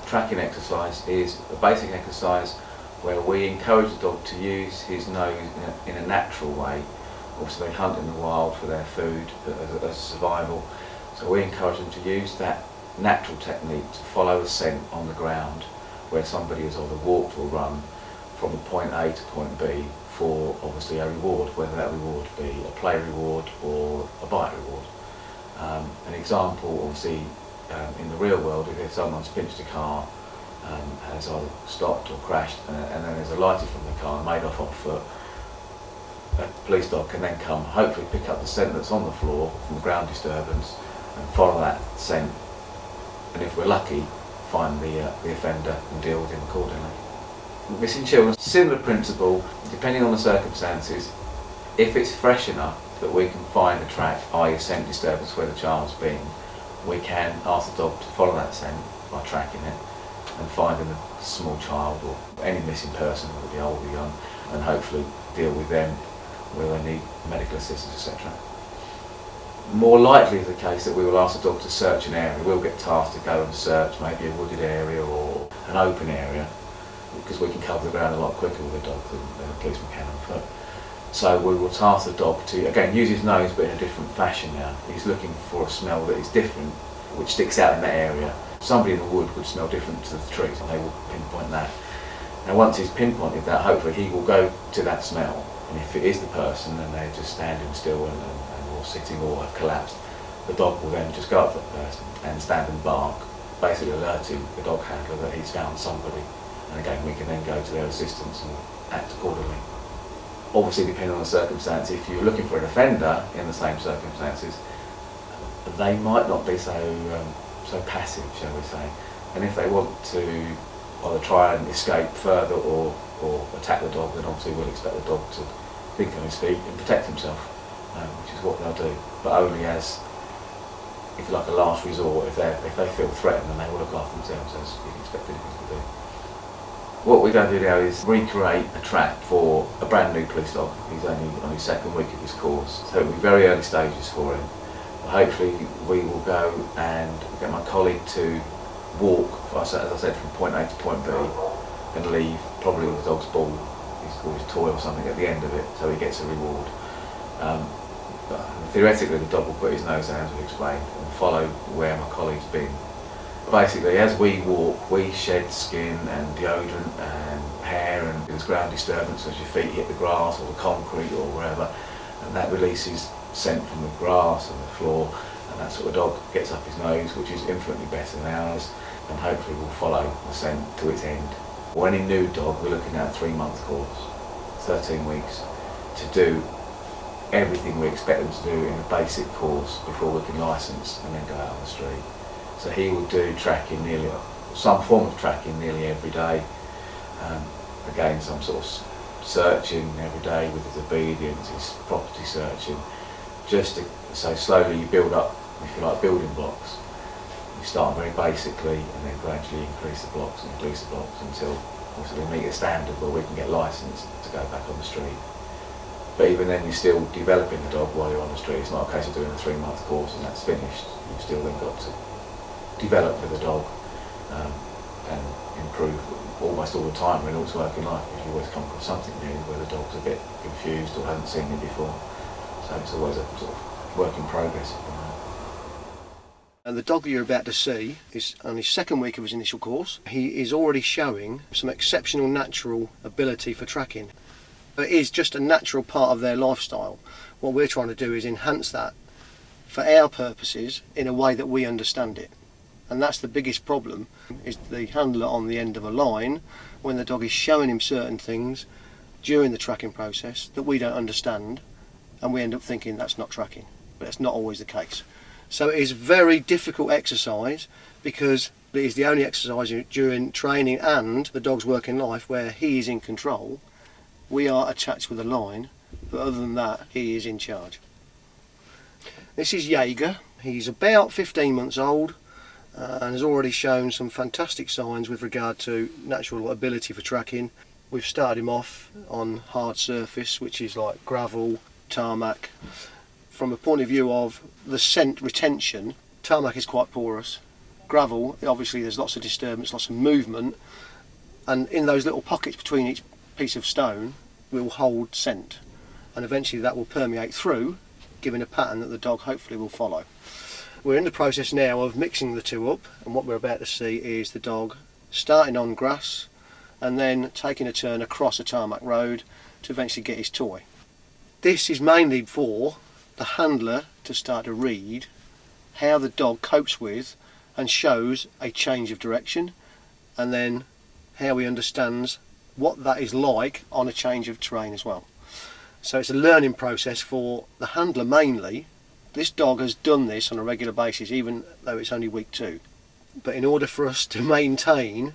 tracking exercise is a basic exercise where we encourage the dog to use his nose in a natural way. Also, they hunt in the wild for their food as survival, so we encourage them to use that natural technique to follow a scent on the ground where somebody has either walked or run from point A to point B for obviously a reward, whether that reward be a play reward or a bite reward. An example, obviously, in the real world, if someone's pinched a car, has either stopped or crashed, and then there's alighted from the car and made off on foot, a police dog can then come, hopefully pick up the scent that's on the floor from the ground disturbance and follow that scent, and if we're lucky, find the offender and deal with him accordingly. Missing children, similar principle, depending on the circumstances. If it's fresh enough that we can find a track, i.e. a scent disturbance where the child's been, we can ask the dog to follow that scent by tracking it and finding a small child or any missing person, whether it be old or young, and hopefully deal with them where they need medical assistance, etc. More likely is the case that we will ask the dog to search an area. We'll get tasked to go and search maybe a wooded area or an open area, because we can cover the ground a lot quicker with a dog than a policeman can on foot. So we will task the dog to, again, use his nose but in a different fashion now. He's looking for a smell that is different, which sticks out in that area. Somebody in the wood would smell different to the trees, and they will pinpoint that. Now once he's pinpointed that, hopefully he will go to that smell, and if it is the person and they're just standing still and or sitting or have collapsed, the dog will then just go up to that person and stand and bark, basically alerting the dog handler that he's found somebody. And again, we can then go to their assistance and act accordingly. Obviously, depending on the circumstance, if you're looking for an offender in the same circumstances, they might not be so passive, shall we say. And if they want to either try and escape further or attack the dog, then obviously we'll expect the dog to think on his feet and protect himself, which is what they'll do. But only as, if you like, a last resort. If they feel threatened, then they will look after themselves, as you'd expect anything to do. What we're going to do now is recreate a track for a brand new police dog. He's only on his second week of his course, so it'll be very early stages for him. But hopefully we will go and get my colleague to walk, as I said, from point A to point B, and leave probably with the dog's ball, his toy or something at the end of it, so he gets a reward. Theoretically, the dog will put his nose down, as we explained, and follow where my colleague's been. Basically, as we walk, we shed skin and deodorant and hair, and there's ground disturbance as your feet hit the grass or the concrete or wherever, and that releases scent from the grass and the floor, and that's what the dog gets up his nose, which is infinitely better than ours, and hopefully will follow the scent to its end. For any new dog, we're looking at a 3-month course, 13 weeks, to do everything we expect them to do in a basic course before we can license and then go out on the street. So he will do tracking some form of tracking nearly every day. Again, some sort of searching every day with his obedience, his property searching, so slowly you build up, if you like, building blocks. You start very basically and then gradually increase the blocks until obviously we meet a standard where we can get licensed to go back on the street. But even then, you're still developing the dog while you're on the street. It's not a case of doing a 3-month course and that's finished. You've still then got to develop with the dog and improve almost all the time in its working life, because you always come across something new where the dog's a bit confused or hasn't seen it before. So it's always a sort of work in progress. And the dog you're about to see is on his second week of his initial course. He is already showing some exceptional natural ability for tracking. It is just a natural part of their lifestyle. What we're trying to do is enhance that for our purposes in a way that we understand it. And that's the biggest problem, is the handler on the end of a line, when the dog is showing him certain things during the tracking process that we don't understand, and we end up thinking that's not tracking, but that's not always the case. So it is a very difficult exercise, because it is the only exercise during training and the dog's working life where he is in control. We are attached with a line, but other than that, he is in charge. This is Jaeger. He's about 15 months old and has already shown some fantastic signs with regard to natural ability for tracking. We've started him off on hard surface, which is like gravel, tarmac. From a point of view of the scent retention, tarmac is quite porous, gravel, obviously there's lots of disturbance, lots of movement, and in those little pockets between each piece of stone will hold scent, and eventually that will permeate through, giving a pattern that the dog hopefully will follow. We're in the process now of mixing the two up, and what we're about to see is the dog starting on grass and then taking a turn across a tarmac road to eventually get his toy. This is mainly for the handler to start to read how the dog copes with and shows a change of direction, and then how he understands what that is like on a change of terrain as well. So it's a learning process for the handler mainly. This dog has done this on a regular basis, even though it's only week 2. But in order for us to maintain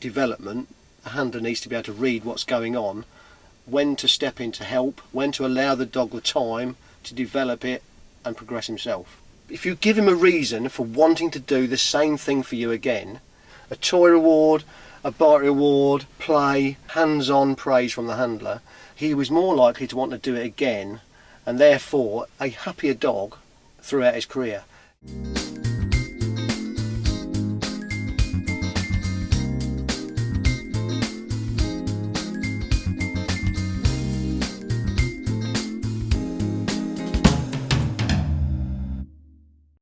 development, a handler needs to be able to read what's going on, when to step in to help, when to allow the dog the time to develop it and progress himself. If you give him a reason for wanting to do the same thing for you again, a toy reward, a bite reward, play, hands-on praise from the handler, he was more likely to want to do it again, and therefore a happier dog throughout his career.